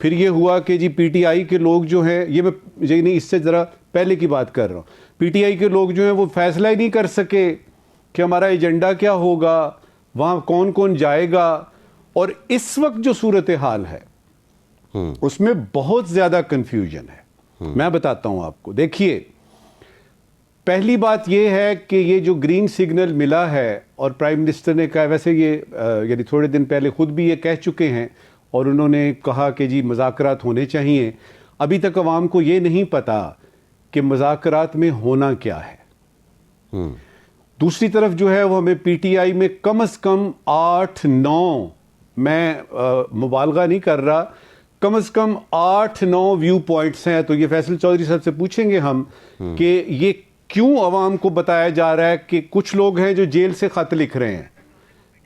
پھر یہ ہوا کہ جی پی ٹی آئی کے لوگ جو ہیں, یہ میں نہیں اس سے ذرا پہلے کی بات کر رہا ہوں, پی ٹی آئی کے لوگ جو ہیں وہ فیصلہ ہی نہیں کر سکے کہ ہمارا ایجنڈا کیا ہوگا, وہاں کون کون جائے گا. اور اس وقت جو صورتحال ہے اس میں بہت زیادہ کنفیوژن ہے. میں بتاتا ہوں آپ کو. دیکھیے, پہلی بات یہ ہے کہ یہ جو گرین سگنل ملا ہے, اور پرائم منسٹر نے کہا, ویسے یہ یعنی تھوڑے دن پہلے خود بھی یہ کہہ چکے ہیں, اور انہوں نے کہا کہ جی مذاکرات ہونے چاہیے. ابھی تک عوام کو یہ نہیں پتا کہ مذاکرات میں ہونا کیا ہے. دوسری طرف جو ہے وہ ہمیں پی ٹی آئی میں کم از کم 8-9, میں مبالغہ نہیں کر رہا, کم از کم 8-9 ویو پوائنٹس ہیں. تو یہ فیصل چودھری صاحب سے پوچھیں گے ہم کہ یہ کیوں عوام کو بتایا جا رہا ہے کہ کچھ لوگ ہیں جو جیل سے خط لکھ رہے ہیں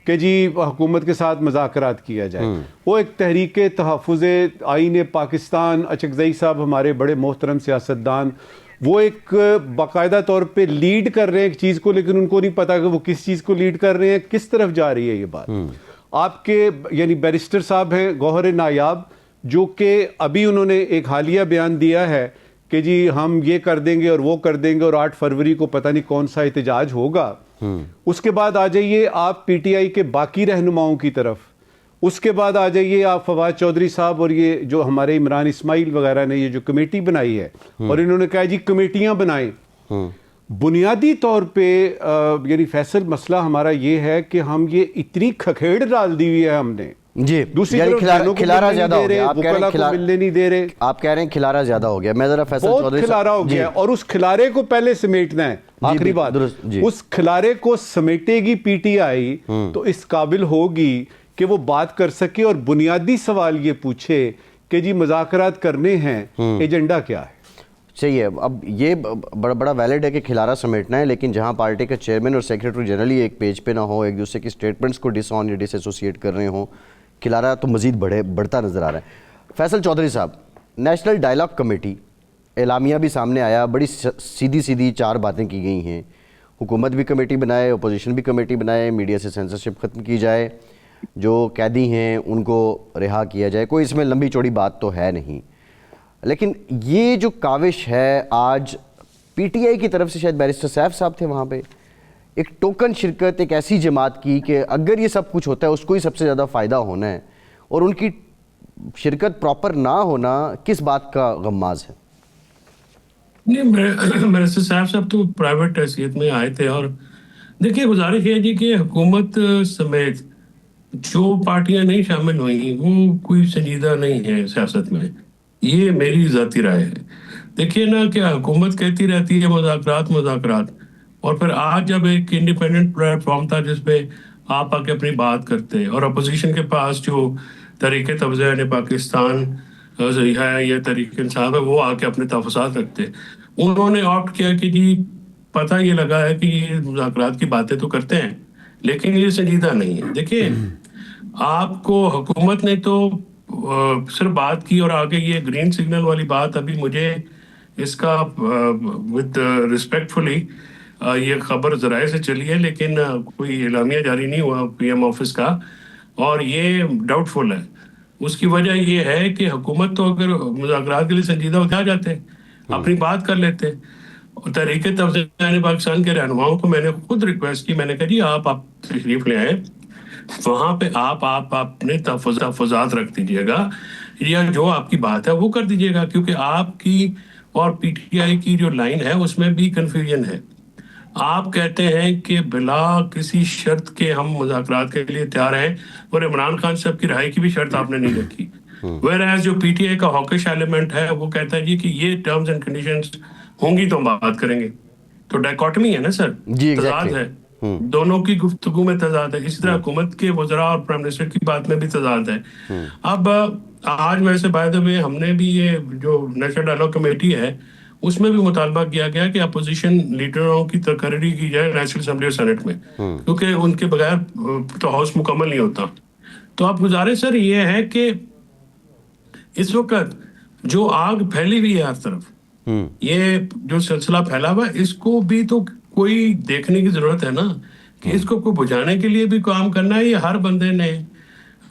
کہ جی حکومت کے ساتھ مذاکرات کیا جائے. وہ ایک تحریک تحفظ آئین پاکستان, اچکزئی صاحب ہمارے بڑے محترم سیاستدان, وہ ایک باقاعدہ طور پہ لیڈ کر رہے ہیں ایک چیز کو, لیکن ان کو نہیں پتا کہ وہ کس چیز کو لیڈ کر رہے ہیں, کس طرف جا رہی ہے یہ بات. آپ کے یعنی بیرسٹر صاحب ہیں گوہر نایاب, جو کہ ابھی انہوں نے ایک حالیہ بیان دیا ہے کہ جی ہم یہ کر دیں گے اور وہ کر دیں گے, اور 8 فروری کو پتہ نہیں کون سا احتجاج ہوگا. اس کے بعد آ جائیے آپ پی ٹی آئی کے باقی رہنماؤں کی طرف, اس کے بعد آ جائیے آپ فواد چودھری صاحب اور یہ جو ہمارے عمران اسماعیل وغیرہ نے یہ جو کمیٹی بنائی ہے, اور انہوں نے کہا جی کمیٹیاں بنائیں. بنیادی طور پہ یعنی فیصل مسئلہ ہمارا یہ ہے کہ ہم یہ اتنی کھکھیڑ ڈال دی ہوئی ہے ہم نے. جی, دوسری یعنی کھلارا زیادہ ہو گیا, ملنے نہیں دے رہے, آپ کہہ رہے ہیں کھلارا زیادہ ہو گیا. میں ذرا فیصل چودھری کھلارا ہو گیا, اور اس کھلارے کو پہلے سمیٹنا ہے. آخری بات, اس کھلارے کو سمیٹے گی پی ٹی آئی تو اس قابل ہوگی کہ وہ بات کر سکے اور بنیادی سوال یہ پوچھے کہ جی مذاکرات کرنے ہیں, ایجنڈا کیا ہے. صحیح ہے. اب یہ بڑا ویلڈ ہے کہ کھلارا سمیٹنا ہے, لیکن جہاں پارٹی کا چیئرمین اور سیکریٹری جنرلی ایک پیج پہ نہ ہو, ایک دوسرے کی سٹیٹمنٹس کو ڈس آن یا ڈس ایسوسیٹ کر رہے ہوں, کھلارا تو مزید بڑھتا نظر آ رہا ہے. فیصل چودھری صاحب, نیشنل ڈائلاگ کمیٹی اعلامیہ بھی سامنے آیا, بڑی سیدھی 4 باتیں کی گئی ہیں. حکومت بھی کمیٹی بنائے, اپوزیشن بھی کمیٹی بنائے, میڈیا سے سینسرشپ ختم کی جائے, جو قیدی ہیں ان کو رہا کیا جائے. کوئی اس میں لمبی چوڑی بات تو ہے نہیں, لیکن یہ جو کاوش ہے آج پی ٹی آئی کی طرف سے, شاید بیرسٹر سیف صاحب تھے وہاں پہ, ایک ٹوکن شرکت ایک ایسی جماعت کی کہ اگر یہ سب کچھ ہوتا ہے اس کو ہی سب سے زیادہ فائدہ ہونا ہے, اور ان کی شرکت پراپر نہ ہونا کس بات کا غماز ہے؟ نہیں, بیرسٹر صاحب تو پرائیویٹ حیثیت میں آئے تھے, اور دیکھیے گزارش ہے جی کہ حکومت سمیت جو پارٹیاں نہیں شامل ہوئیں وہ کوئی سنجیدہ نہیں ہے سیاست میں. یہ میری ذاتی رائے ہے. دیکھیے نا کہ حکومت کہتی رہتی ہے مذاکرات, اور پھر آج جب ایک انڈیپینڈنٹ پلیٹ فارم تھا جس پہ آپ آ کے اپنی بات کرتے, اور اپوزیشن کے پاس جو تحریک تفضیح پاکستان ہے یا تحریک انصاف ہے وہ آ کے اپنے تفصیلات رکھتے, انہوں نے آپٹ کیا کہ جی پتہ یہ لگا ہے کہ یہ مذاکرات کی باتیں تو کرتے ہیں لیکن یہ سنجیدہ نہیں ہے. دیکھیے آپ کو حکومت نے تو صرف بات کی, اور آگے یہ گرین سگنل والی بات, ابھی مجھے اس کا ود ریسپیکٹفلی یہ خبر ذرائع سے چلی ہے, لیکن کوئی اعلامیہ جاری نہیں ہوا پی ایم آفس کا, اور یہ ڈاؤٹ فل ہے. اس کی وجہ یہ ہے کہ حکومت تو اگر مذاکرات کے لیے سنجیدہ ہوتے آ جاتے, اپنی بات کر لیتے. تحریک تفضیح پاکستان کے رہنماؤں کو میں نے خود ریکویسٹ کی, میں نے کہا جی آپ تشریف لے آئے, وہاں پہ آپ اپنے تحفظات رکھ دیجیے گا, یا جو آپ کی بات ہے وہ کر دیجیے گا, کیونکہ آپ کی اور پی ٹی آئی کی جو لائن ہے اس میں بھی کنفیوژن ہے. آپ کہتے ہیں کہ بلا کسی شرط کے ہم مذاکرات کے لیے تیار ہیں, اور عمران خان صاحب کی رہائی کی بھی شرط آپ نے نہیں رکھی. ویئر جو پی ٹی آئی کا ہاکش ایلیمنٹ ہے وہ کہتا ہے جی کہ یہ ٹرمز اینڈ کنڈیشنز ہوں گی تو ہم بات کریں گے. تو ڈائکوٹمی ہے نا سر, تضاد ہے, دونوں کی گفتگو میں تضاد ہے. اسی طرح حکومت کے وزراء اور پرائم منسٹر کی بات میں بھی تضاد ہے. اب آج ویسے بائی دا وے ہم نے بھی یہ جو نیشنل ڈائلاگ کمیٹی ہے اس میں بھی مطالبہ کیا گیا کہ اپوزیشن لیڈروں کی تقرری کی جائے نیشنل اسمبلی اور سینٹ میں, کیونکہ ان کے بغیر تو ہاؤس مکمل نہیں ہوتا. تو اب گزارش سر یہ ہے کہ اس وقت جو آگ پھیلی ہوئی ہے ہر طرف, یہ جو سلسلہ پھیلا ہوا ہے, اس کو بھی تو کوئی دیکھنے کی ضرورت ہے نا کہ اس کو کوئی بجھانے کے لیے بھی کام کرنا ہے, یا ہر بندے نے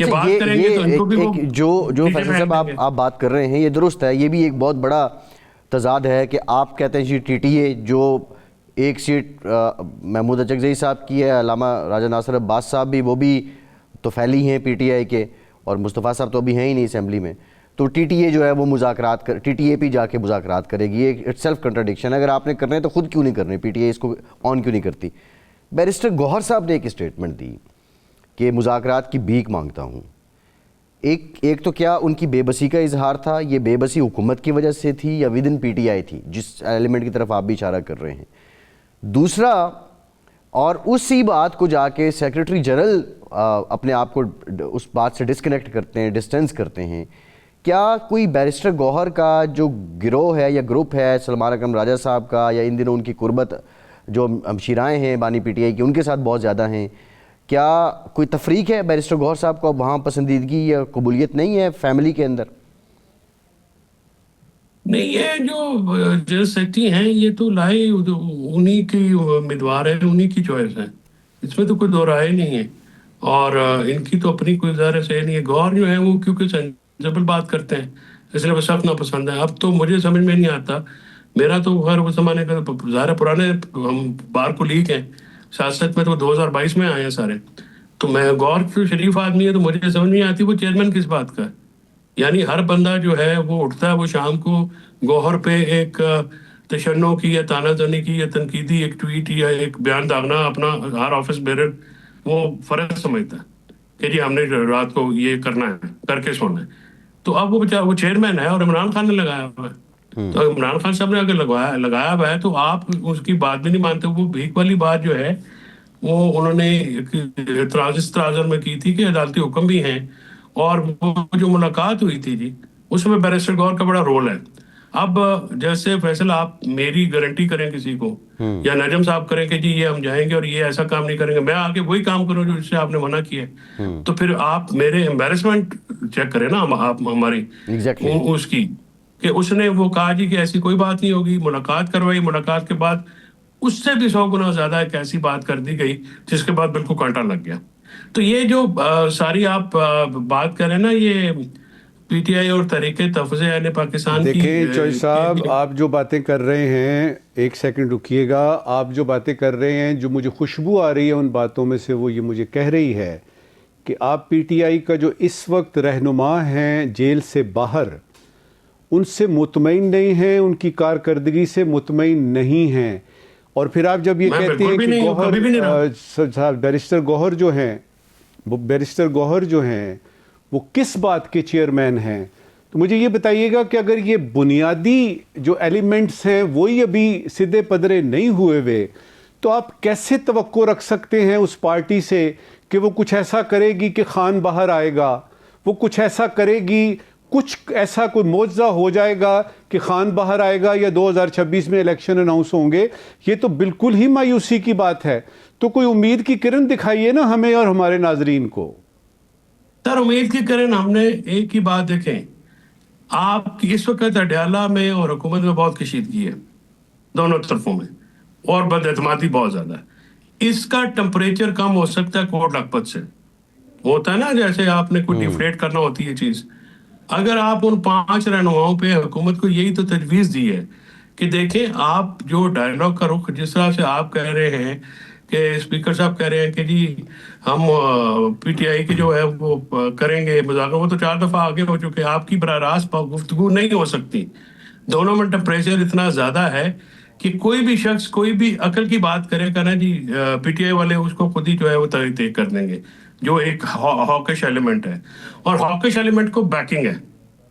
یہ اچھا بات کریں گے تو ان کو بھی وہ جو فیصل صاحب آپ بات کر رہے ہیں یہ درست ہے، یہ بھی ایک بہت بڑا تضاد ہے کہ آپ کہتے ہیں جی ٹی ٹی اے جو ایک سیٹ محمود اچکزئی صاحب کی ہے، علامہ راجہ ناصر عباس صاحب بھی وہ بھی تو پھیلی ہیں پی ٹی آئی کے، اور مصطفیٰ صاحب تو ابھی ہیں ہی نہیں اسمبلی میں، تو ٹی ٹی اے جو ہے وہ مذاکرات ٹی ٹی اے پی جا کے مذاکرات کرے گی. یہ اٹ سیلف کنٹراڈکشن ہے. اگر آپ نے کرنے ہیں تو خود کیوں نہیں کرنے، پی ٹی اے اس کو آن کیوں نہیں کرتی؟ بیرسٹر گوہر صاحب نے ایک اسٹیٹمنٹ دی کہ مذاکرات کی بھیک مانگتا ہوں. ایک تو کیا ان کی بے بسی کا اظہار تھا، یہ بے بسی حکومت کی وجہ سے تھی یا with in P T I تھی، جس ایلیمنٹ کی طرف آپ بھی اشارہ کر رہے ہیں؟ دوسرا، اور اسی بات کو جا کے سیکرٹری جنرل اپنے آپ کو اس بات سے ڈسکنیکٹ کرتے ہیں، ڈسٹینس کرتے ہیں. کیا کوئی بیرسٹر گوہر کا جو گروہ ہے یا گروپ ہے سلمان اکرم راجہ صاحب کا، یا ان دنوں ان کی قربت جو ہمشیرائیں ہیں بانی پی ٹی آئی کی ان کے ساتھ بہت زیادہ ہیں، کیا کوئی تفریق ہے بیرسٹر گوہر صاحب کو وہاں پسندیدگی یا قبولیت نہیں ہے فیملی کے اندر؟ نہیں، یہ جو جنرل سیکرٹری ہیں یہ تو لائے انہی کی امیدوار ہیں، انہی کی چوائس ہے، اس میں تو کوئی دو رائے نہیں ہے. اور ان کی تو اپنی کوئی ظاہر سے نہیں ہے. گوہر جو ہے وہ کیونکہ سینسیبل بات کرتے ہیں اس لیے وہ سخت ناپسند ہے. اب تو مجھے سمجھ میں نہیں آتا، میرا تو خیر اس زمانے کا ظاہر پرانے ہم بار کو لیک ہیں سیاست میں، تو 2022 میں آئے ہیں سارے. تو میں گوہر جو شریف آدمی ہے تو مجھے سمجھ نہیں آتی وہ چیئرمین کس بات کا ہے. یعنی ہر بندہ جو ہے وہ اٹھتا ہے، وہ شام کو گوہر پہ ایک تشنع کی یا تانا زنی کی یا تنقیدی ایک ٹویٹ یا ایک بیان داغنا اپنا ہر آفس بیرر وہ فرض سمجھتا ہے کہ جی ہم نے رات کو یہ کرنا ہے، کر کے سونا ہے. تو اب وہ بیچارہ وہ چیئرمین ہے اور عمران خان نے لگایا ہوا ہے. تو عمران خان صاحب نے اگر لگایا ہوا ہے تو آپ اس کی بات بھی نہیں مانتے. وہ بھیک والی بات جو ہے وہ انہوں نے ترازر میں کی تھی کہ عدالتی حکم بھی ہیں، اور وہ جو ملاقات ہوئی تھی جی اس میں بیرسٹر گوہر کا بڑا رول ہے. اب جیسے فیصل آپ میری گارنٹی کریں کسی کو یا نجم صاحب کریں کہ جی یہ ہم جائیں گے اور یہ ایسا کام نہیں کریں گے، میں آگے وہی کام کروں جو اس سے آپ نے منع کیا ہے، تو پھر آپ میرے امبیرسمنٹ چیک کریں نا آپ ہماری اس کی، کہ اس نے وہ کہا جی کہ ایسی کوئی بات نہیں ہوگی، ملاقات کروائی، ملاقات کے بعد اس سے بھی 100 گنا زیادہ ایک ایسی بات کر دی گئی جس کے بعد بالکل کانٹا لگ گیا. تو یہ جو ساری آپ بات کریں نا یہ پی ٹی آئی اور تحریک تحفظ اہل پاکستان کی، دیکھیں چوئی صاحب آپ جو باتیں کر رہے ہیں، ایک سیکنڈ رکیے گا، آپ جو باتیں کر رہے ہیں جو مجھے خوشبو آ رہی ہے ان باتوں میں سے وہ یہ مجھے کہہ رہی ہے کہ آپ پی ٹی آئی کا جو اس وقت رہنما ہیں جیل سے باہر ان سے مطمئن نہیں ہیں، ان کی کارکردگی سے مطمئن نہیں ہیں. اور پھر آپ جب یہ کہتے ہیں کہ گوہر بیرسٹر گوہر جو ہیں وہ کس بات کے چیئرمین ہیں، تو مجھے یہ بتائیے گا کہ اگر یہ بنیادی جو ایلیمنٹس ہیں وہی ابھی سدھے پدرے نہیں ہوئے ہوئے تو آپ کیسے توقع رکھ سکتے ہیں اس پارٹی سے کہ وہ کچھ ایسا کرے گی کہ خان باہر آئے گا، وہ کچھ ایسا کرے گی، کچھ ایسا کوئی معجزہ ہو جائے گا کہ خان باہر آئے گا یا 2026 میں الیکشن اناؤنس ہوں گے؟ یہ تو بالکل ہی مایوسی کی بات ہے. تو کوئی امید کی کرن دکھائیے نا ہمیں اور ہمارے ناظرین کو. سر امید کی کرن ہم نے ایک ہی بات دیکھیں، آپ کی اس وقت اڈیالہ میں اور حکومت میں بہت کشیدگی ہے دونوں طرفوں میں، اور بد اعتمادی بہت زیادہ ہے. اس کا ٹمپریچر کم ہو سکتا ہے کوٹ لکھپت سے، ہوتا ہے نا جیسے آپ نے کوئی ڈیفلیٹ کرنا ہوتی ہے چیز. اگر آپ ان 5 رہنماؤں پہ حکومت کو یہی تو تجویز دی ہے کہ دیکھیں آپ جو ڈائلاگ کا رخ جس طرح سے آپ کہہ رہے ہیں کہ اسپیکر صاحب کہہ رہے ہیں کہ جی ہم پی ٹی آئی کی جو ہے وہ کریں گے مذاکرہ، وہ تو 4 دفعہ آگے ہو چکے. آپ کی براہ راست گفتگو نہیں ہو سکتی، دونوں میں ٹمپریچر اتنا زیادہ ہے کہ کوئی بھی شخص کوئی بھی عقل کی بات کرے گا نا جی پی ٹی آئی والے اس کو خود ہی جو ہے وہ طے کر دیں گے، جو ایک ہاکش ایلیمنٹ ہے. اور ہاکش ایلیمنٹ کو بیکنگ ہے،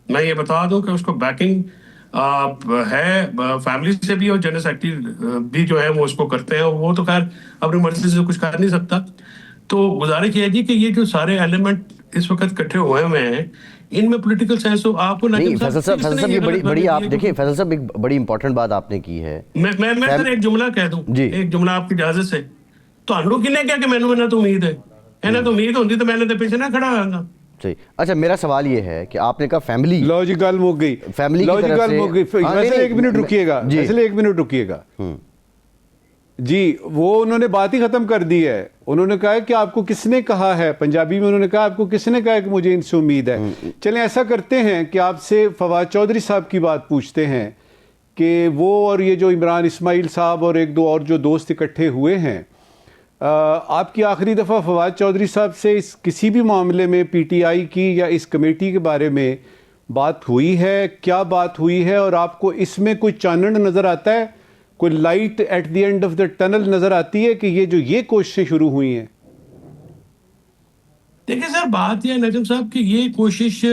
میں یہ بتا دوں کہ اس کو بیکنگ ہے فیملی سے بھی، اور جنرل سیکرٹری بھی جو ہے وہ اس کو کرتے ہیں. وہ تو خیر اپنی مرضی سے کچھ کر نہیں سکتا. تو گزارش یہ ہے جی کہ یہ جو سارے ایلیمنٹ اس وقت اکٹھے ہوئے ہیں ان میں پولیٹیکل سینس ہو. آپ کو فیصل صاحب یہ بڑی آپ دیکھیں فیصل صاحب ایک بڑی امپورٹنٹ بات آپ نے کی ہے. میں سر ایک جملہ کہہ دوں، ایک جملہ آپ کی اجازت سے. تو ہم لوگ کنے کیا کہ میں نے تو امید ہے انہیں تو امید ہوتی تو میں نے تو پیچھے نہ کھڑا ہوگا. صحیح. اچھا میرا سوال یہ ہے کہ آپ نے کہا فیملی لاجیکل ہو گئی، فیملی کی طرف سے ایک منٹ رکیے گا، ایک منٹ رکیے گا. جی وہ انہوں نے بات ہی ختم کر دی ہے. انہوں نے کہا ہے کہ آپ کو کس نے کہا ہے, پنجابی میں انہوں نے کہا آپ کو کس نے کہا ہے کہ مجھے ان سے امید ہے. چلیں ایسا کرتے ہیں کہ آپ سے فواد چودھری صاحب کی بات پوچھتے ہیں کہ وہ اور یہ جو عمران اسماعیل صاحب اور ایک دو اور جو دوست اکٹھے ہوئے ہیں, آپ کی آخری دفعہ فواد چودھری صاحب سے اس کسی بھی معاملے میں پی ٹی آئی کی یا اس کمیٹی کے بارے میں بات ہوئی ہے؟ کیا بات ہوئی ہے, اور آپ کو اس میں کوئی چانن نظر آتا ہے, کوئی light at the end of the tunnel نظر آتی ہے کہ یہ کوششیں شروع ہوئی ہیں؟ دیکھیں سر, بات یہ ہے نجم صاحب کہ یہ کوشش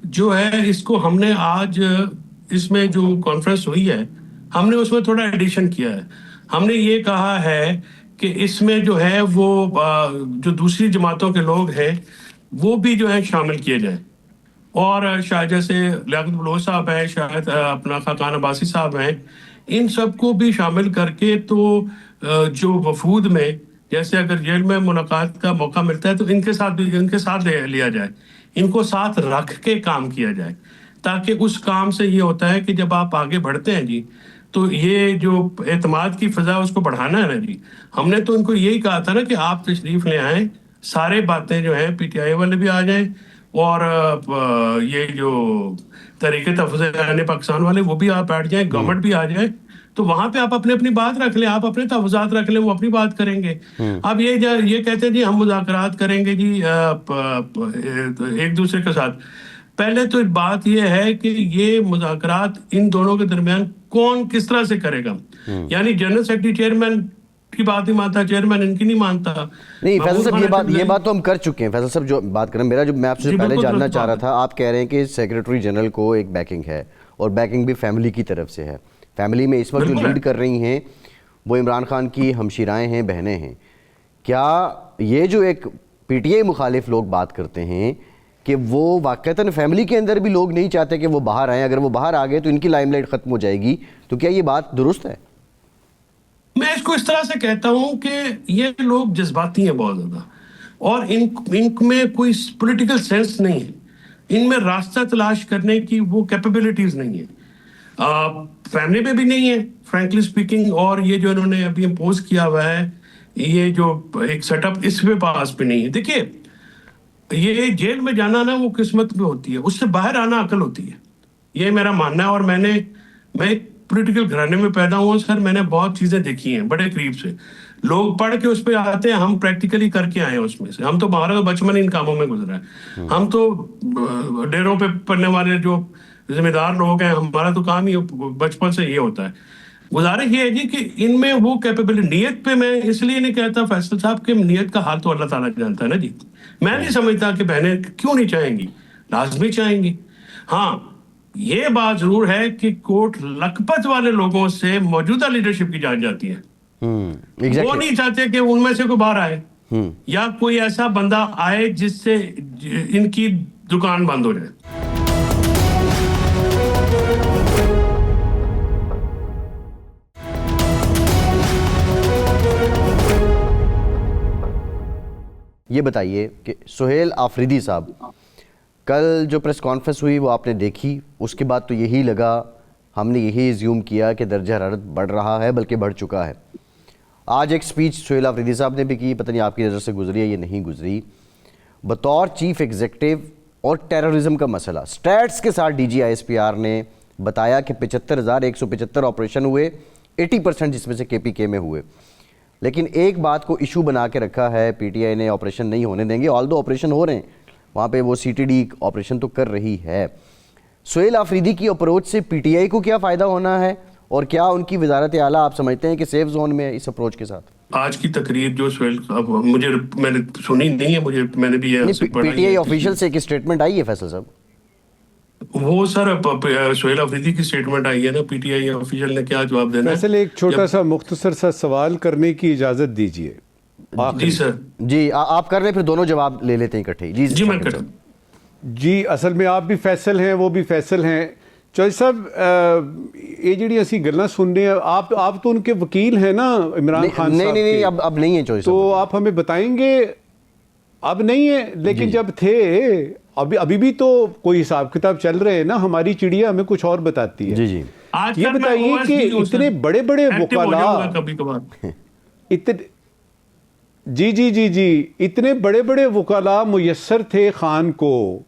جو ہے اس کو ہم نے آج اس میں جو کانفرنس ہوئی ہے ہم نے اس میں تھوڑا ایڈیشن کیا ہے. ہم نے یہ کہا ہے کہ اس میں جو ہے وہ جو دوسری جماعتوں کے لوگ ہیں وہ بھی جو ہے شامل کیے جائیں, اور شاید جیسے لیاقت بلوچ صاحب ہیں, شاید اپنا خاقان عباسی صاحب ہیں, ان سب کو بھی شامل کر کے تو جو وفود میں جیسے اگر جیل میں ملاقات کا موقع ملتا ہے تو ان کے ساتھ لیا جائے, ان کو ساتھ رکھ کے کام کیا جائے, تاکہ اس کام سے یہ ہوتا ہے کہ جب آپ آگے بڑھتے ہیں جی تو یہ جو اعتماد کی فضا اس کو بڑھانا ہے نا جی. ہم نے تو ان کو یہی کہا تھا نا کہ آپ تشریف لے آئیں, سارے باتیں جو ہیں پی ٹی آئی والے بھی آ جائیں اور یہ جو تحریک تحفظ عین پاکستان والے وہ بھی آپ بیٹھ جائیں, گورنمنٹ بھی آ جائے, تو وہاں پہ آپ اپنی بات رکھ لیں, آپ اپنے تحفظات رکھ لیں, وہ اپنی بات کریں گے. اب یہ کہتے ہیں جی ہم مذاکرات کریں گے جی ایک دوسرے کے ساتھ. پہلے تو بات یہ ہے کہ یہ مذاکرات ان دونوں کے درمیان کون کس طرح سے کرے گا, یعنی جنرل سیکرٹری چیئرمین کی بات نہیں مانتا, چیئرمین ان کی نہیں مانتا. نہیں فیصل صاحب یہ بات تو ہم کر چکے ہیں. فیصل صاحب جو بات کریں, میں آپ سے پہلے جاننا چاہ رہا تھا, آپ کہہ رہے ہیں کہ سیکرٹری جنرل کو ایک بیکنگ ہے اور بیکنگ بھی فیملی کی طرف سے ہے. فیملی میں اس وقت جو لیڈ کر رہی ہیں وہ عمران خان کی ہمشیرائیں ہیں, بہنیں ہیں. کیا یہ جو ایک پی ٹی آئی مخالف لوگ بات کرتے ہیں کہ وہ واقعتاً فیملی کے اندر بھی لوگ نہیں چاہتے کہ وہ باہر آئیں, اگر وہ باہر آ گئے تو ان کی لائم لائٹ ختم ہو جائے گی, تو کیا یہ بات درست ہے؟ میں اس کو اس طرح سے کہتا ہوں کہ یہ لوگ جذباتی ہیں بہت زیادہ, اور ان میں کوئی پولیٹیکل سینس نہیں ہے, ان میں راستہ تلاش کرنے کی وہ کیپیبلٹیز نہیں ہے, فیملی میں بھی نہیں ہے فرینکلی اسپیکنگ, اور یہ جو انہوں نے ابھی امپوز کیا ہوا ہے یہ جو ایک سیٹ اپ اس کے پاس بھی نہیں ہے. دیکھیے یہ جیل میں جانا نا وہ قسمت میں ہوتی ہے, اس سے باہر آنا عقل ہوتی ہے, یہ میرا ماننا ہے. اور میں ایک پولیٹیکل گھرانے میں پیدا ہوا سر, میں نے بہت چیزیں دیکھی ہیں بڑے قریب سے. لوگ پڑھ کے اس پہ آتے ہیں, ہم پریکٹیکلی کر کے آئے ہیں اس میں سے. ہم تو ہمارا تو بچپن ان کاموں میں گزرا ہے, ہم تو ڈیروں پہ پڑھنے والے جو ذمہ دار لوگ ہیں, ہمارا تو کام ہی بچپن سے یہ ہوتا ہے. گزارش یہ ہے جی کہ ان میں وہ کیپیبلٹی, نیت پہ میں اس لیے نہیں کہتا فیصل صاحب کہ نیت کا حال تو اللہ تعالیٰ جانتا ہے نا جی. میں نہیں سمجھتا کہ بہنیں کیوں نہیں چاہیں گی, لازمی چاہیں گی. ہاں یہ بات ضرور ہے کہ کوٹ لکھپت والے لوگوں سے موجودہ لیڈرشپ کی جان جاتی ہے, وہ نہیں چاہتے کہ ان میں سے کوئی باہر آئے یا کوئی ایسا بندہ آئے جس سے ان کی دکان بند ہو جائے. یہ بتائیے کہ سہیل آفریدی صاحب, کل جو پریس کانفرنس ہوئی وہ آپ نے دیکھی, اس کے بعد تو یہی لگا, ہم نے یہی ایزیوم کیا کہ درجہ حرارت بڑھ رہا ہے, بلکہ بڑھ چکا ہے. آج ایک سپیچ سہیل آفریدی صاحب نے بھی کی, پتہ نہیں آپ کی نظر سے گزری ہے یا نہیں گزری, بطور چیف ایگزیکٹو اور ٹیررزم کا مسئلہ. سٹیٹس کے ساتھ D G I S P R نے بتایا کہ 75,175 آپریشن ہوئے, 80% جس میں سے کے پی کے میں ہوئے. لیکن ایک بات کو ایشو بنا کے رکھا ہے پی ٹی آئی نے, آپریشن نہیں ہونے دیں گے. آلدو آپریشن ہو رہے ہیں وہاں پہ, وہ سی ٹی ڈی آپریشن تو کر رہی ہے. سہیل آفریدی کی اپروچ سے پی ٹی آئی کو کیا فائدہ ہونا ہے, اور کیا ان کی وزارت اعلیٰ آپ سمجھتے ہیں کہ سیف زون میں ہے اس اپروچ کے ساتھ؟ آج کی تقریر جو سہیل میں نے سنی نہیں ہے, میں نے بھی پی ٹی آئی آفیشیل سے ایک اسٹیٹمنٹ آئی ہے فیصل صاحب. وہ سر سہیل آفریدی کی اسٹیٹمنٹ آئی ہے نا, پی ٹی آئی آفیشیل نے کیا جواب دینا ہے. فیصل ایک چھوٹا سا مختصر سا سوال کرنے کی اجازت دیجیے. جی سر. جی آپ کر رہے ہیں, پھر دونوں جواب لے لیتے ہیں اکٹھے. جی میں کرتا ہوں. جی اصل میں آپ بھی فیصل ہیں, وہ بھی فیصل ہیں. چوہدری صاحب یہ جڑی اسی گلاں سن رہے ہیں, آپ تو ان کے وکیل ہیں نا عمران خان صاحب. نہیں اب نہیں ہے چوہدری صاحب, تو آپ ہمیں بتائیں گے. اب نہیں ہے, لیکن جب تھے ابھی بھی تو کوئی حساب کتاب چل رہے ہیں نا, ہماری چڑیا ہمیں کچھ اور بتاتی ہے. جی آج یہ تک میں بتائیے OS کہ نہیں ہوں سر، اتنے بڑے بڑے ایکٹیو ہو جاؤں گا وکلاء کبھی کبھار. جی اتنے بڑے بڑے وکلاء میسر تھے خان کو،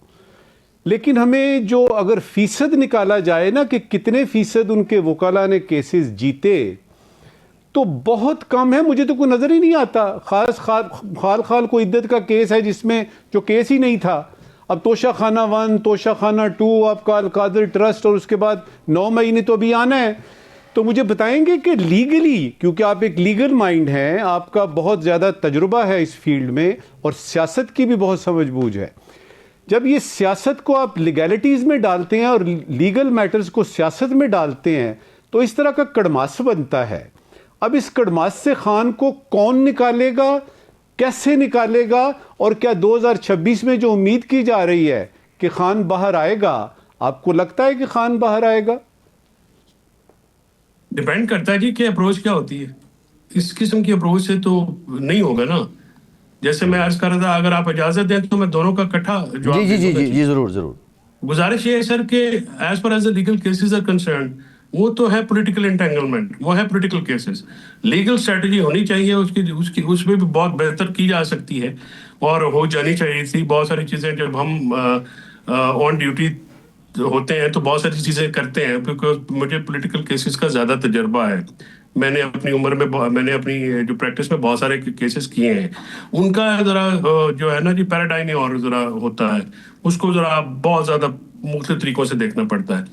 لیکن ہمیں جو اگر فیصد نکالا جائے نا کہ کتنے فیصد ان کے وکلاء نے کیسز جیتے تو بہت کم ہے. مجھے تو کوئی نظر ہی نہیں آتا. خال کو عدت کا کیس ہے جس میں جو کیس ہی نہیں تھا. اب توشہ خانہ 1 توشہ خانہ 2 آپ کا القادر ٹرسٹ اور اس کے بعد 9 مئی نے تو ابھی آنا ہے. تو مجھے بتائیں گے کہ لیگلی، کیونکہ آپ ایک لیگل مائنڈ ہیں، آپ کا بہت زیادہ تجربہ ہے اس فیلڈ میں اور سیاست کی بھی بہت سمجھ بوجھ ہے، جب یہ سیاست کو آپ لیگیلٹیز میں ڈالتے ہیں اور لیگل میٹرز کو سیاست میں ڈالتے ہیں تو اس طرح کا کڑماس بنتا ہے. اب اس کڑماس سے خان کو کون نکالے گا، کیسے نکالے گا، اور کیا 2026 میں جو امید کی جا رہی ہے کہ خان باہر آئے گا، آپ کو لگتا ہے کہ خان باہر آئے گا؟ ڈیپینڈ کرتا ہے جی کہ اپروچ کیا ہوتی ہے. اس قسم کی اپروچ سے تو نہیں ہوگا نا. جیسے میں عرض کر رہا تھا، اگر آپ اجازت دیں تو میں دونوں کا اکٹھا جواب دے دوں گا. جی ضرور. گزارش یہ ہے سر کہ as per as legal cases are concerned, وہ تو ہے پولیٹیکل انٹینگلمنٹ، وہ ہے پولیٹیکل کیسز. لیگل اسٹریٹجی ہونی چاہیے، اس میں بھی بہت بہتر کی جا سکتی ہے اور ہو جانی چاہیے تھی. بہت ساری چیزیں جب ہم آن ڈیوٹی ہوتے ہیں تو بہت ساری چیزیں کرتے ہیں، کیونکہ مجھے پولیٹیکل کیسز کا زیادہ تجربہ ہے. میں نے اپنی عمر میں میں نے اپنی جو پریکٹس میں بہت سارے کیسز کیے ہیں. ان کا ذرا جو ہے نا جی پیراڈائم اور ذرا ہوتا ہے، اس کو ذرا بہت زیادہ مختلف طریقوں سے دیکھنا پڑتا ہے.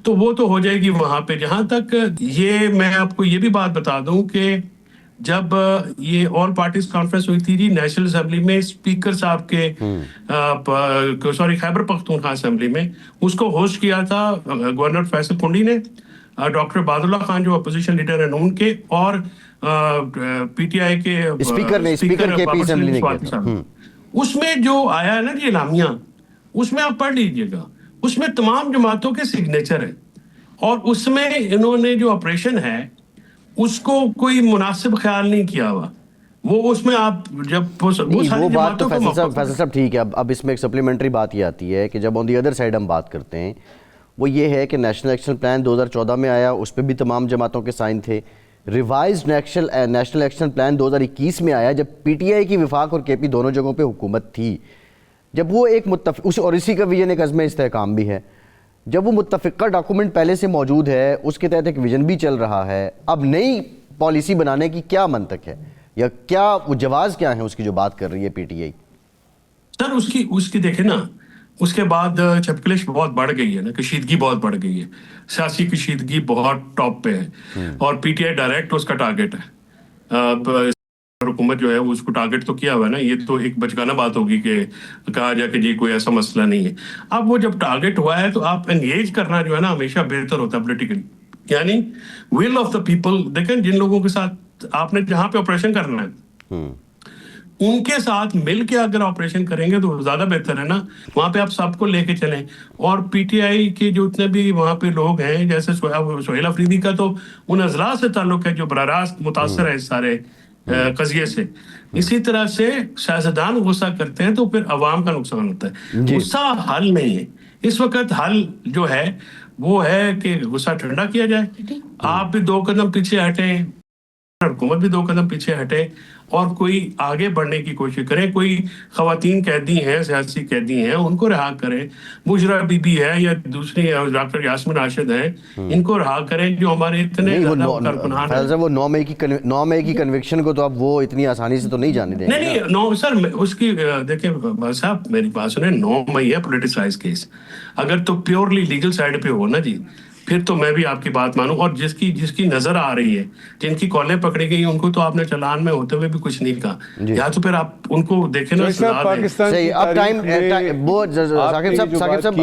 تو وہ تو ہو جائے گی وہاں پہ. جہاں تک یہ میں آپ کو یہ بھی بات بتا دوں کہ جب یہ آل پارٹیز کانفرنس ہوئی تھی جی نیشنل اسمبلی میں، اسپیکر صاحب کے خیبر پختونخوا اسمبلی میں، اس کو ہوسٹ کیا تھا گورنر فیصل کنڈی نے، ڈاکٹر بہاد اللہ خان جو اپوزیشن لیڈر ہیں ان کے، اور پی ٹی آئی کے اسپیکر کے پی اسمبلی نے کیا تھا. اس میں جو آیا ہے نا جی اعلامیہ، اس میں آپ پڑھ لیجئے گا، اس میں تمام جماعتوں کے سگنیچر ہیں، اور اس میں انہوں نے جو آپریشن ہے اس کو کوئی مناسب خیال نہیں کیا ہوا. وہ اس میں آپ جب وہ بات تو فیصل صاحب ٹھیک ہے. اب اس میں ایک سپلیمنٹری بات یہ آتی ہے کہ جب آن دی ادر سائڈ ہم بات کرتے ہیں، وہ یہ ہے کہ نیشنل ایکشن پلان 2014 میں آیا، اس پہ بھی تمام جماعتوں کے سائن تھے. ریوائزڈ نیشنل ایکشن پلان 2021 میں آیا جب پی ٹی آئی کی وفاق اور کے پی دونوں جگہوں پہ حکومت تھی. جب وہ ایک اور اسی کا ویژن ایک عزم استحکام بھی ہے. جب وہ متفقہ ڈاکومنٹ پہلے سے موجود ہے، اس کے تحت ایک ویژن بھی چل رہا ہے، اب نئی پالیسی بنانے کی کیا منطق ہے یا کیا وہ جواز کیا ہے اس کی جو بات کر رہی ہے پی ٹی آئی؟ سر اس کی دیکھیں نا، اس کے بعد چپکلش بہت بڑھ گئی ہے نا، کشیدگی بہت بڑھ گئی ہے، سیاسی کشیدگی بہت ٹاپ پہ ہے، اور پی ٹی آئی ڈائریکٹ اس کا ٹارگیٹ ہے. حکومت جو ہے اس کو ٹارگیٹ تو کیا ہوا ہے نا. یہ تو ایک بچگانہ بات ہوگی کہ کہا جا کہ جی کوئی ایسا مسئلہ نہیں ہے. اب وہ جب ٹارگیٹ ہوا ہے تو آپ انگیج کرنا جو ہے نا ہمیشہ بہتر ہوتا ہے پولیٹیکلی. یعنی ول آف دا پیپل، دیکھیں جن لوگوں کے ساتھ آپ نے جہاں پہ آپریشن کرنا ہے ان کے ساتھ مل کے اگر آپریشن کریں گے تو زیادہ بہتر ہے نا. وہاں پہ آپ سب کو لے کے چلیں. اور پی ٹی آئی کے جو اتنے بھی وہاں پہ لوگ ہیں، جیسے سہیل افریدی کا تو ان اضلاع سے تعلق ہے جو براہ راست متاثر ہے اس سارے قضیے سے. اسی طرح سے سیاستدان غصہ کرتے ہیں تو پھر عوام کا نقصان ہوتا ہے. غصہ حل نہیں ہے اس وقت. حل جو ہے وہ ہے کہ غصہ ٹھنڈا کیا جائے، آپ بھی 2 قدم پیچھے ہٹیں، حکومت بھی 2 قدم پیچھے ہٹے، اور کوئی آگے بڑھنے کی کوشش کریں. کوئی خواتین قیدی ہیں، سیاسی قیدی ہیں، ان کو رہا کریں. بشرا بی بی ہے یا دوسری ڈاکٹر یاسمین راشد ہیں، ان کو رہا کریں جو ہمارے اتنے کارکنان ہیں. وہ 9 مئی کی کنوکشن کو تو اب وہ اتنی آسانی سے تو نہیں جانے دیں گے. نہیں سر، اس کی دیکھیں صاحب میری بات سنیں، 9 مئی ہے پولیٹیسائز کیس. اگر تو پیورلی لیگل سائڈ پہ ہو نا جی، پھر تو میں بھی آپ کی بات مانوں. اور جس کی نظر آ رہی ہے، جن کی کالیں پکڑی گئی ان کو تو آپ نے چلان میں ہوتے ہوئے بھی کچھ نہیں کہا. یا تو پھر آپ ان کو دیکھیں نا. اب ٹائم ثاقب صاحب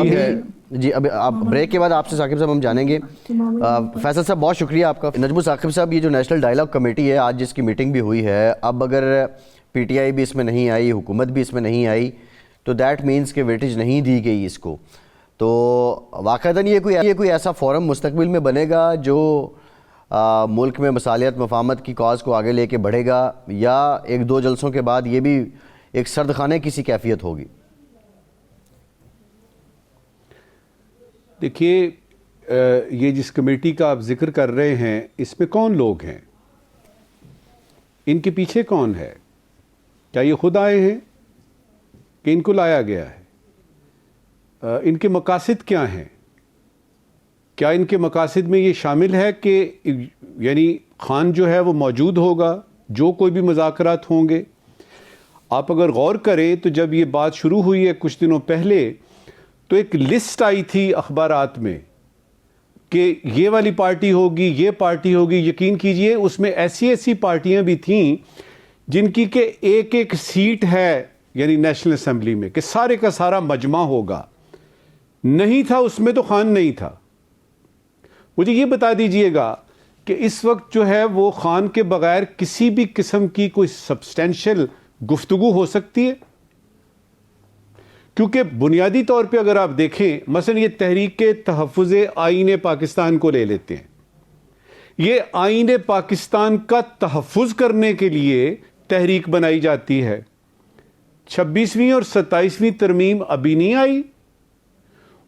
جی اب آپ بریک کے بعد آپ سے ثاقب صاحب ہم جانیں گے. فیصل صاحب بہت شکریہ آپ کا. نجم ثاقب صاحب، یہ جو نیشنل ڈائیلاگ کمیٹی ہے آج جس کی میٹنگ بھی ہوئی ہے، اب اگر پی ٹی آئی بھی اس میں نہیں آئی، حکومت بھی اس میں نہیں آئی، تو دیٹ مینس کہ ویٹیج نہیں دی گئی اس کو. تو واقعتاً یہ کوئی ایسا فورم مستقبل میں بنے گا جو ملک میں مصالحت مفاہمت کی کاز کو آگے لے کے بڑھے گا، یا 1-2 جلسوں کے بعد یہ بھی ایک سرد خانے کی سی کیفیت ہوگی؟ دیکھیے یہ جس کمیٹی کا آپ ذکر کر رہے ہیں اس میں کون لوگ ہیں؟ ان کے پیچھے کون ہے؟ کیا یہ خود آئے ہیں کہ ان کو لایا گیا ہے؟ ان کے مقاصد کیا ہیں؟ کیا ان کے مقاصد میں یہ شامل ہے کہ یعنی خان جو ہے وہ موجود ہوگا جو کوئی بھی مذاکرات ہوں گے؟ آپ اگر غور کریں تو جب یہ بات شروع ہوئی ہے کچھ دنوں پہلے تو ایک لسٹ آئی تھی اخبارات میں کہ یہ والی پارٹی ہوگی، یہ پارٹی ہوگی. یقین کیجئے اس میں ایسی ایسی پارٹیاں بھی تھیں جن کی کہ ایک ایک سیٹ ہے یعنی نیشنل اسمبلی میں کہ سارے کا سارا مجمع ہوگا. نہیں تھا اس میں تو خان نہیں تھا. مجھے یہ بتا دیجئے گا کہ اس وقت جو ہے وہ خان کے بغیر کسی بھی قسم کی کوئی سبسٹینشل گفتگو ہو سکتی ہے؟ کیونکہ بنیادی طور پہ اگر آپ دیکھیں مثلا یہ تحریک تحفظ آئین پاکستان کو لے لیتے ہیں. یہ آئین پاکستان کا تحفظ کرنے کے لیے تحریک بنائی جاتی ہے. 26ویں اور 27ویں ترمیم ابھی نہیں آئی.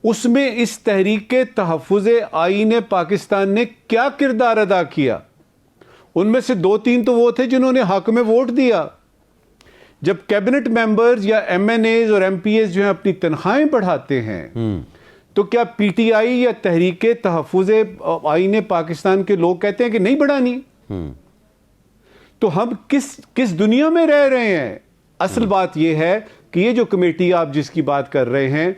اس میں اس تحریک تحفظ آئین پاکستان نے کیا کردار ادا کیا؟ ان میں سے 2-3 تو وہ تھے جنہوں نے حق میں ووٹ دیا. جب کیبنٹ ممبرز یا ایم این ایز اور ایم پی ایز جو ہیں اپنی تنخواہیں بڑھاتے ہیں تو کیا پی ٹی آئی یا تحریک تحفظ آئین پاکستان کے لوگ کہتے ہیں کہ نہیں بڑھانی؟ تو ہم کس دنیا میں رہ رہے ہیں؟ اصل بات یہ ہے کہ یہ جو کمیٹی آپ جس کی بات کر رہے ہیں،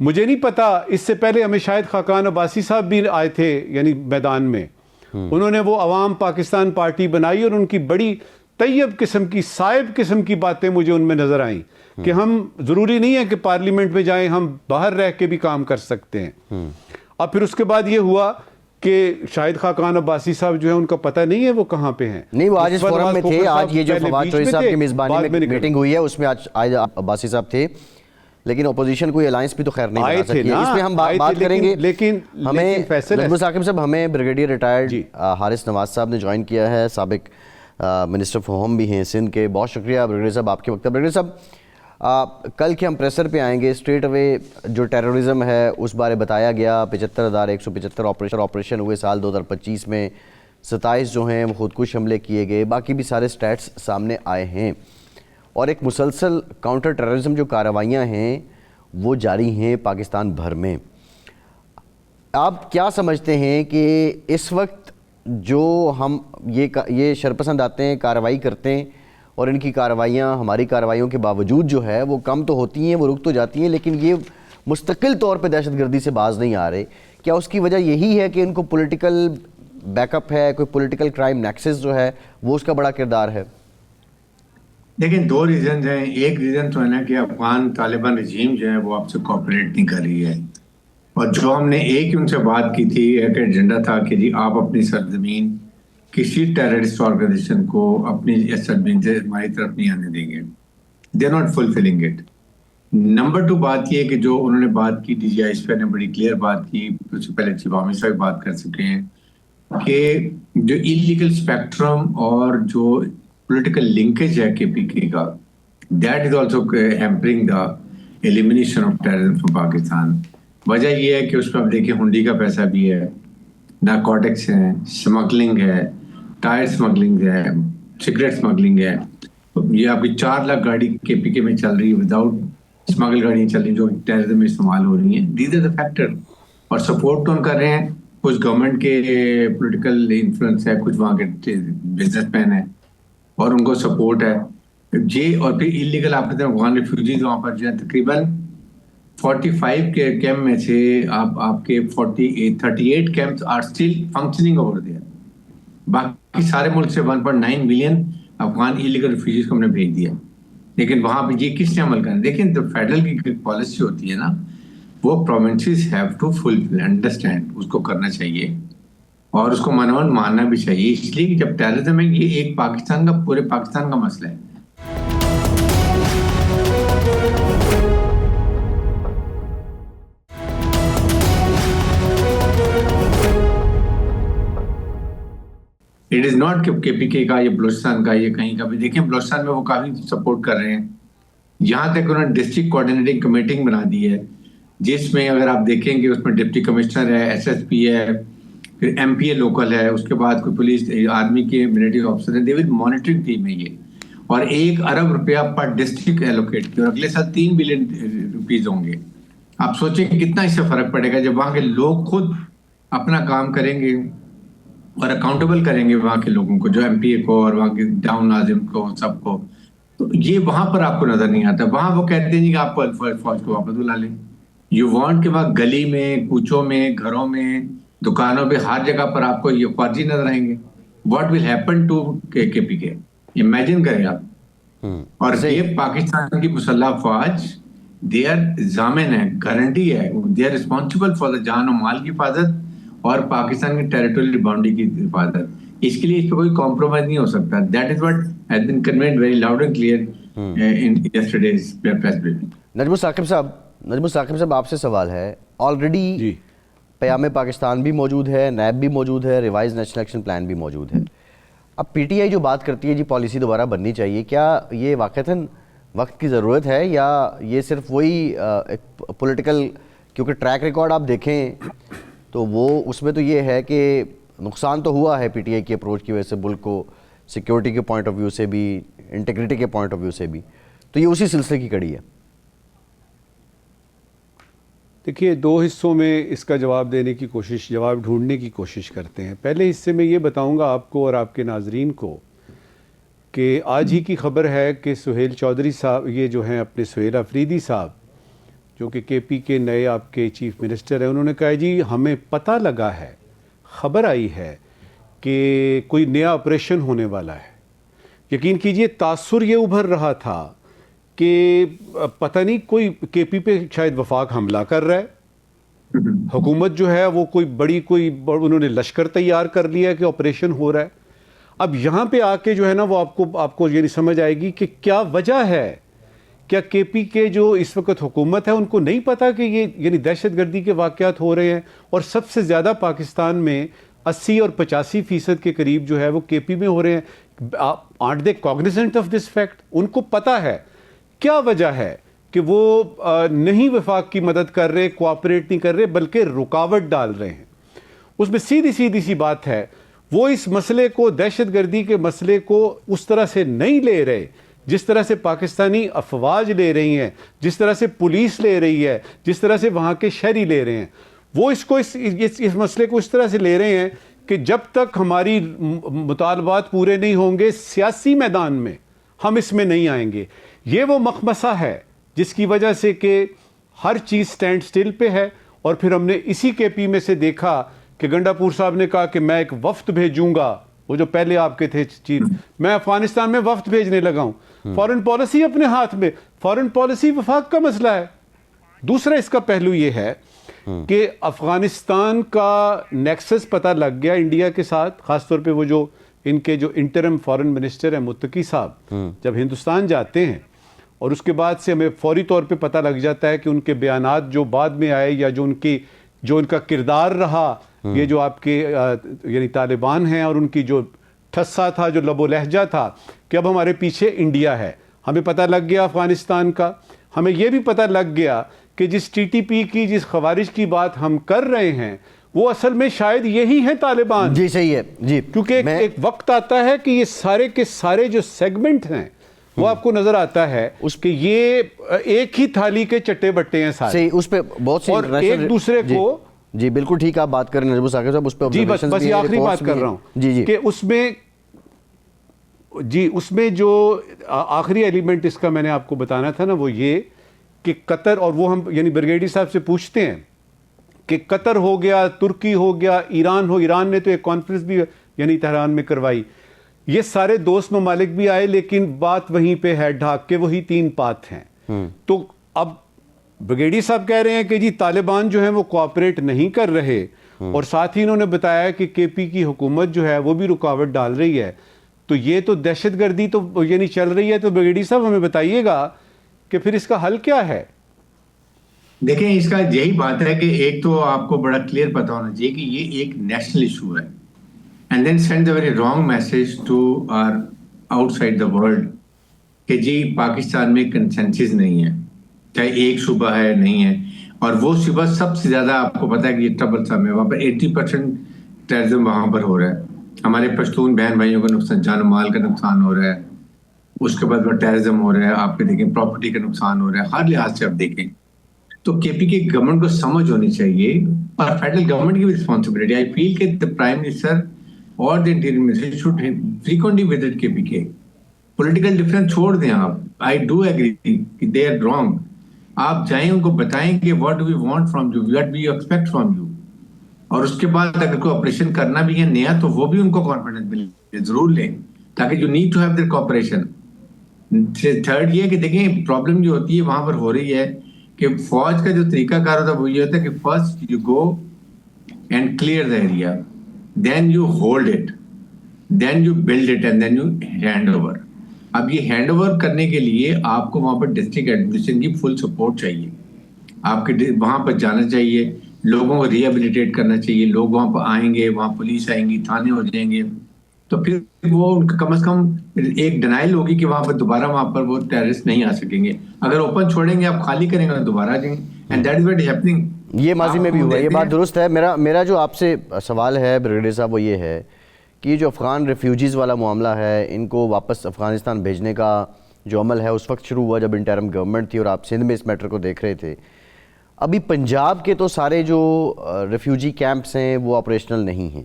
مجھے نہیں پتا، اس سے پہلے ہمیں شاید خاقان عباسی صاحب بھی آئے تھے یعنی میدان میں. انہوں نے وہ عوام پاکستان پارٹی بنائی اور ان کی بڑی طیب قسم کی صائب قسم کی باتیں مجھے ان میں نظر آئیں کہ ہم ضروری نہیں ہے کہ پارلیمنٹ میں جائیں، ہم باہر رہ کے بھی کام کر سکتے ہیں. اب پھر اس کے بعد یہ ہوا کہ شاہد خاقان عباسی صاحب جو ہے ان کا پتہ نہیں ہے وہ کہاں پہ ہیں. نہیں، وہ آج اس فورم میں تھے. آج یہ جو فواد چوہدری صاحب کی میزبانی میں میٹنگ ہوئی ہے اس میں آج عباسی صاحب تھے، لیکن اپوزیشن کوئی الائنس بھی تو خیر نہیں بنا سکی. اس میں ہم بات کریں گے. لیکن ہمیں نجم ثاقب صاحب، ہمیں بریگیڈیئر ریٹائرڈ حارث نواز صاحب نے جوائن کیا ہے، سابق منسٹر آف ہوم بھی ہیں سندھ کے. بہت شکریہ بریگیڈیئر صاحب آپ کے وقت. بریگیڈیئر صاحب، کل کے ہم پریسر پہ آئیں گے. اسٹریٹ اوے جو ٹیررزم ہے اس بارے بتایا گیا. 75,175 آپریشن ہوئے سال 2025 میں. 27 جو ہیں وہ خودکش حملے کیے گئے. باقی بھی سارے سٹیٹس سامنے آئے ہیں اور ایک مسلسل کاؤنٹر ٹیررزم جو کارروائیاں ہیں وہ جاری ہیں پاکستان بھر میں. آپ کیا سمجھتے ہیں کہ اس وقت جو ہم یہ شرپسند آتے ہیں، کارروائی کرتے ہیں اور ان کی کارروائیاں ہماری کارروائیوں کے باوجود جو ہے وہ کم تو ہوتی ہیں، وہ رک تو جاتی ہیں، لیکن یہ مستقل طور پہ دہشت گردی سے باز نہیں آ رہے، کیا اس کی وجہ یہی ہے کہ ان کو پولیٹیکل بیک اپ ہے، کوئی پولیٹیکل کرائم نیکسس جو ہے وہ اس کا بڑا کردار ہے؟ لیکن 2 ریزنز ہیں. ایک ریزن تو ہے نا کہ افغان طالبان رجیم جو ہے وہ آپ سے کوپریٹ نہیں کر رہی ہے، اور جو ہم نے ایک ان سے بات کی تھی، ایک ایجنڈا تھا کہ جی آپ اپنی سرزمین کسی ٹیررسٹ آرگنائزیشن کو اپنی سرزمین سے ہماری طرف نہیں آنے دیں گے. They are not fulfilling it. Number 2 بات یہ کہ جو انہوں نے بات کی، ڈی جی آئی ایس پی نے بڑی کلیئر بات کی، اس سے پہلے چیف عامر صاحب بات کر چکے ہیں کہ جو انلیگل اسپیکٹرم اور جو پولیٹیکل لنکیج ہے کے پی کے کا، that is also hampering the elimination of terrorism from Pakistan. وجہ یہ ہے کہ اس پہ آپ دیکھیں ہنڈی کا پیسہ بھی ہے، نارکوٹکس ہے، اسمگلنگ ہے، ٹائر اسمگلنگ ہے، سگریٹ اسمگلنگ ہے. یہ آپ کی 4 لاکھ گاڑی کے پی کے میں چل رہی ہے، وداؤٹ اسمگل گاڑیاں چل رہی ہیں جو ٹیررزم میں استعمال ہو رہی ہیں. These are the factor. اور سپورٹ تو ہم کر رہے ہیں، کچھ گورنمنٹ کے پولیٹیکل انفلوئنس ہے، کچھ وہاں کے بزنس مین ہیں اور ان کو سپورٹ ہے جی. اور پھر انلیگل آپ کہتے ہیں افغان ریفیوجیز وہاں پر جو ہے تقریباً 45 کے کیمپ میں سے آپ کے 38 campus are still functioning over there. باقی سارے ملک سے 1.9 ملین افغان انلیگل ریفیوجیز کو ہم نے بھیج دیا. لیکن وہاں پہ یہ کس نے عمل کرنا؟ دیکھیں تو فیڈرل کی پالیسی ہوتی ہے نا، وہ provinces have to fulfil, understand, اس کو کرنا چاہیے اور اس کو ماننا بھی چاہیے. اس لیے کہ جب ٹیررزم ہے یہ ایک پاکستان کا، پورے پاکستان کا مسئلہ ہے. اٹ از ناٹ کہ کے پی کے کا یا بلوچستان کا یا کہیں کا بھی. دیکھیں بلوچستان میں وہ کافی سپورٹ کر رہے ہیں. یہاں تک انہوں نے ڈسٹرکٹ کوآرڈینیٹنگ کمیٹی بنا دی ہے جس میں اگر آپ دیکھیں کہ اس میں ڈپٹی کمشنر ہے, SSP ہے, پھر MPA لوکل ہے, اس کے بعد کوئی پولیس آرمی کے ملٹری آفیسر ہے, دے ود مانیٹرنگ ٹیم ہے یہ, اور 1 ارب روپیہ پر ڈسٹرکٹ ایلوکیٹ کیا, اور اگلے سال 3 بلین روپیز ہوں گے. آپ سوچیں کہ کتنا اس سے فرق پڑے گا جب وہاں کے لوگ خود اپنا کام کریں گے اور اکاؤنٹیبل کریں گے وہاں کے لوگوں کو, جو MPA کو اور وہاں کے ڈاؤن ناظم کو, سب کو. تو یہ وہاں پر آپ کو نظر نہیں آتا. وہاں وہ کہتے ہیں کہ آپ فوج کو واپس بلا لیں. یو وانٹ کہ وہاں گلی میں, کوچوں میں, گھروں میں, دکانوں پہ, ہر جگہ پر آپ کو یہ فوجی نظر آئیں گے. What will happen to KPK, imagine کریں آپ. اور یہ پاکستان کی مسلح فوج دے آر ضامن ہے, گارنٹی ہے, they are responsible for the جان و مال کی حفاظت اور پاکستان کی ٹیریٹوریل باؤنڈری کی حفاظت. اس کے لیے اس پہ کوئی کمپرومائز نہیں ہو سکتا. That is what has been conveyed very loud and clear in yesterday's press briefing. Najam Saqib صاحب آپ سے سوال ہے. آلریڈی پیام پاکستان بھی موجود ہے, نیب بھی موجود ہے, ریوائز نیشنل ایکشن پلان بھی موجود ہے. اب PTI جو بات کرتی ہے جی پالیسی دوبارہ بننی چاہیے, کیا یہ واقعتاً وقت کی ضرورت ہے یا یہ صرف وہی پولیٹیکل, کیونکہ ٹریک ریکارڈ آپ دیکھیں تو وہ اس میں تو یہ ہے کہ نقصان تو ہوا ہے PTI کی اپروچ کی وجہ سے ملک کو, سیکیورٹی کے پوائنٹ آف ویو سے بھی, انٹیگریٹی کے پوائنٹ آف ویو سے بھی, تو یہ اسی سلسلے کی کڑی ہے. دیکھیے 2 حصوں میں اس کا جواب دینے کی کوشش, جواب ڈھونڈنے کی کوشش کرتے ہیں. پہلے حصے میں یہ بتاؤں گا آپ کو اور آپ کے ناظرین کو کہ آج ہی کی خبر ہے کہ سہیل چودھری صاحب, یہ جو ہیں اپنے سہیل آفریدی صاحب جو کہ KP کے نئے آپ کے چیف منسٹر ہیں, انہوں نے کہا جی ہمیں پتہ لگا ہے, خبر آئی ہے کہ کوئی نیا آپریشن ہونے والا ہے. یقین کیجئے تاثر یہ ابھر رہا تھا کہ پتہ نہیں کوئی KP پہ شاید وفاق حملہ کر رہا ہے, حکومت جو ہے وہ کوئی انہوں نے لشکر تیار کر لیا ہے کہ آپریشن ہو رہا ہے. اب یہاں پہ آ کے جو ہے نا وہ آپ کو یہ نہیں سمجھ آئے گی کہ کیا وجہ ہے. کیا KP کے جو اس وقت حکومت ہے ان کو نہیں پتا کہ یہ یعنی دہشت گردی کے واقعات ہو رہے ہیں, اور سب سے زیادہ پاکستان میں 80 اور 85% کے قریب جو ہے وہ KP میں ہو رہے ہیں. aren't they cognizant of this fact? ان کو پتا ہے. کیا وجہ ہے کہ وہ نہیں وفاق کی مدد کر رہے, کوآپریٹ نہیں کر رہے, بلکہ رکاوٹ ڈال رہے ہیں. اس میں سیدھی سی بات ہے, وہ اس مسئلے کو, دہشت گردی کے مسئلے کو اس طرح سے نہیں لے رہے جس طرح سے پاکستانی افواج لے رہی ہیں, جس طرح سے پولیس لے رہی ہے, جس طرح سے وہاں کے شہری لے رہے ہیں. وہ اس مسئلے کو اس طرح سے لے رہے ہیں کہ جب تک ہماری مطالبات پورے نہیں ہوں گے سیاسی میدان میں, ہم اس میں نہیں آئیں گے. یہ وہ مخمصہ ہے جس کی وجہ سے کہ ہر چیز سٹینڈ سٹل پہ ہے. اور پھر ہم نے اسی KP میں سے دیکھا کہ گنڈا پور صاحب نے کہا کہ میں ایک وفد بھیجوں گا, وہ جو پہلے آپ کے تھے چیف, میں افغانستان میں وفد بھیجنے لگا ہوں. فارن پالیسی اپنے ہاتھ میں, فارن پالیسی وفاق کا مسئلہ ہے. دوسرا اس کا پہلو یہ ہے کہ افغانستان کا نیکسس پتہ لگ گیا انڈیا کے ساتھ, خاص طور پہ وہ جو ان کے جو انٹرم فارن منسٹر ہیں متقی صاحب, جب ہندوستان جاتے ہیں اور اس کے بعد سے ہمیں فوری طور پہ پتہ لگ جاتا ہے کہ ان کے بیانات جو بعد میں آئے یا جو ان کا کردار رہا, یہ جو آپ کے یعنی طالبان ہیں اور ان کی جو ٹھسا تھا, جو لب و لہجہ تھا کہ اب ہمارے پیچھے انڈیا ہے. ہمیں پتہ لگ گیا افغانستان کا. ہمیں یہ بھی پتہ لگ گیا کہ جس TTP کی, جس خوارج کی بات ہم کر رہے ہیں وہ اصل میں شاید یہی ہیں طالبان. جی صحیح ہے جی, کیونکہ ایک وقت آتا ہے کہ یہ سارے کے سارے جو سیگمنٹ ہیں وہ آپ کو نظر آتا ہے اس کے یہ ایک ہی تھالی کے چٹے بٹے ہیں سارے. صحیح, اس پہ بہت سی اور ایک دوسرے کو جی بالکل ٹھیک آپ بات کریں نجم الثاقب صاحب, اس پہ جی بس یہ آخری بات کر رہا ہوں جی کہ اس میں جو آخری ایلیمنٹ اس کا میں نے آپ کو بتانا تھا نا, وہ یہ کہ قطر, اور وہ ہم یعنی بریگیڈی صاحب سے پوچھتے ہیں کہ قطر ہو گیا, ترکی ہو گیا, ایران نے تو ایک کانفرنس بھی یعنی تہران میں کروائی, یہ سارے دوست ممالک بھی آئے, لیکن بات وہیں پہ ہے ڈھاک کے وہی 3 بات ہیں. تو اب بریگیڈی صاحب کہہ رہے ہیں کہ جی طالبان جو ہیں وہ کوآپریٹ نہیں کر رہے, اور ساتھ ہی انہوں نے بتایا کہ KP کی حکومت جو ہے وہ بھی رکاوٹ ڈال رہی ہے. تو یہ تو دہشت گردی تو یعنی چل رہی ہے. تو بریگیڈی صاحب ہمیں بتائیے گا کہ پھر اس کا حل کیا ہے. دیکھیں اس کا یہی بات ہے کہ ایک تو آپ کو بڑا کلیئر پتا ہونا چاہیے کہ یہ ایک نیشنل ایشو ہے, and then send a very wrong message to outside the world کہ جی پاکستان میں کنسنسس نہیں ہے. چاہے ایک صوبہ ہے نہیں ہے. اور وہ صوبہ سب سے زیادہ آپ کو پتا ہے کہ یہ ٹربل سم ہے. وہاں پر 80% ٹیررزم وہاں پر ہو رہا ہے. ہمارے پشتون بہن بھائیوں کا نقصان، جان و مال کا نقصان ہو رہا ہے. اس کے بعد وہ ٹیررزم ہو رہا ہے، آپ کے دیکھیں پراپرٹی کا نقصان ہو رہا ہے، ہر لحاظ سے آپ دیکھیں. تو کے پی کے گورنمنٹ کو سمجھ ہونی چاہیے، اور فیڈرل گورنمنٹ کی بھی رسپانسبلٹی. آئی فیل کہ the پرائم منسٹر اور the interior minister should frequently visit کے پی کے. پولیٹیکل ڈفرینس چھوڑ دیں آپ. آئی ڈو ایگری کہ دے آر رانگ. آپ جائیں ان کو بتائیں کہ what do we want from you, what we expect from you. اور اس کے بعد اگر کوئی آپریشن کرنا بھی ہے نیا تو وہ بھی ان کو کانفیڈنس ملے، ضرور لیں، تاکہ you need to have their cooperation. Third یہ کہ دیکھیں پرابلم جو ہوتی ہے وہاں پر ہو رہی ہے کہ فوج کا جو طریقہ کار ہوتا ہے وہ یہ ہوتا ہے کہ first you go and clear the area, then you hold it, then you build it and then you hand over. اب یہ ہینڈ اوور کرنے کے لیے آپ کو وہاں پر ڈسٹرکٹ ایڈمنسٹریشن کی فل سپورٹ چاہیے. آپ کے وہاں پر جانا چاہیے، لوگوں کو ریہیبلیٹیٹ کرنا چاہیے. لوگ وہاں پر آئیں گے، وہاں پولیس آئیں گی، تھانے ہو جائیں گے، تو پھر وہ ان کا کم از کم ایک ڈینائل ہوگی کہ وہاں پر دوبارہ وہاں پر وہ ٹیررسٹ نہیں آ سکیں گے. اگر اوپن چھوڑیں گے، آپ خالی کریں گے تو دوبارہ آ جائیں گے. And that is what is happening. یہ ماضی میں بھی ہوا، یہ بات درست ہے. میرا جو آپ سے سوال ہے بریگیڈیئر صاحب وہ یہ ہے کہ یہ جو افغان ریفیوجیز والا معاملہ ہے، ان کو واپس افغانستان بھیجنے کا جو عمل ہے اس وقت شروع ہوا جب انٹرم گورنمنٹ تھی اور آپ سندھ میں اس میٹر کو دیکھ رہے تھے. ابھی پنجاب کے تو سارے جو ریفیوجی کیمپس ہیں وہ آپریشنل نہیں ہیں.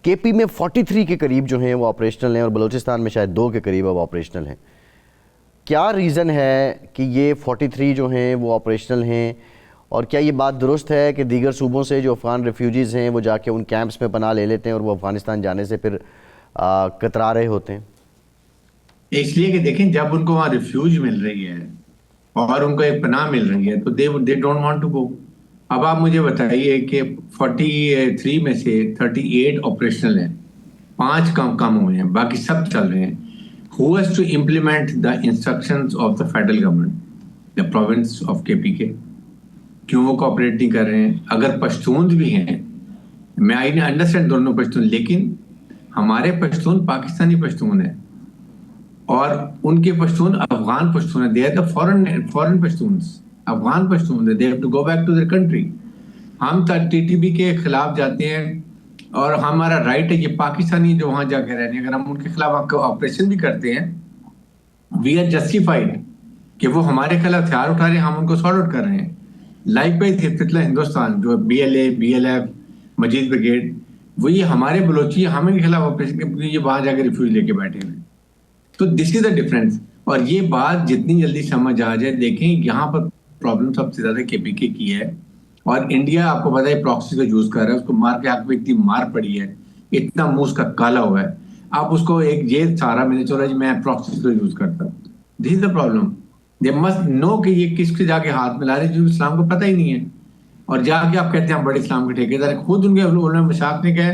کے پی میں 43 کے قریب جو ہیں وہ آپریشنل ہیں، اور بلوچستان میں شاید 2 کے قریب اب آپریشنل ہیں. کیا ریزن ہے کہ یہ 43 جو ہیں وہ آپریشنل ہیں، اور کیا یہ بات درست ہے کہ دیگر صوبوں سے جو افغان ریفیوجیز ہیں وہ جا کے ان کیمپس میں پناہ لے لیتے ہیں اور وہ افغانستان جانے سے پھر کترا رہے ہوتے ہیں؟ اس لیے کہ دیکھیں جب ان کو وہاں ریفیوج مل رہی ہے اور ان کو ایک پناہ مل رہی ہے تو they don't want to go. اب آپ مجھے بتائیے کہ 43 میں سے 38 آپریشنل ہیں، 5 کم ہوئے ہیں، باقی سب چل رہے ہیں. Who has to implement the instructions of the federal government, the province of KPK? کیوں وہ کوآپریٹ نہیں کر رہے ہیں؟ اگر پشتون بھی ہیں، میں آئی انڈرسٹینڈ دونوں پشتون، لیکن ہمارے پشتون پاکستانی پشتون ہیں اور ان کے پشتون افغان پشتون ہیں. They are the foreign Pashtuns, Afghan Pashtun. They have to go back to their country. ہم TTP کے خلاف جاتے ہیں اور ہمارا رائٹ ہے، یہ پاکستانی جو وہاں جا کے رہنے ہیں، اگر ہم ان کے خلاف آپریشن بھی کرتے ہیں، وی آر جسٹیفائڈ کہ وہ ہمارے خلاف ہتھیار اٹھا رہے ہیں، ہم ان کو سارٹ آؤٹ کر رہے ہیں. لائک وائز حفظ ہندوستان جو BLA BLF مجید بریگیڈ، وہ یہ ہمارے بلوچی ہمیں کے خلاف آپریشن کے یہ وہاں جا کے ریفیوج لے کے بیٹھے ہوئے. تو دس از دا ڈفرینس. اور یہ بات جتنی جلدی سمجھ آ جائے، دیکھیں یہاں پر پرابلم سب سے زیادہ KPK کی ہے، اور انڈیا آپ کو پتا ہے پراکسی کا یوز کر رہا ہے. اس کو مار کے حق میں اتنی مار پڑی ہے، اتنا منہ اس کا کالا ہوا ہے. آپ اس کو ایک یہ سارا میں نے چلا جی میں پراکسی کا یوز کرتا ہوں. دس از the problem. They must know کہ یہ کس کے جا کے ہاتھ ملا رہے ہیں جو اسلام کو پتہ ہی نہیں ہے، اور جا کے آپ کہتے ہیں ہم بڑے اسلام کے ٹھیکیدار. خود ان کے علماء مشاق نے کہا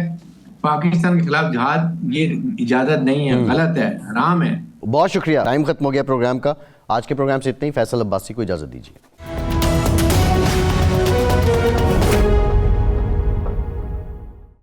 پاکستان کے خلاف جہاد یہ اجازت نہیں ہے، غلط ہے، حرام ہے. بہت شکریہ. ٹائم ختم ہو گیا پروگرام کا. آج کے پروگرام سے اتنا ہی. فیصل عباسی کو اجازت دیجیے.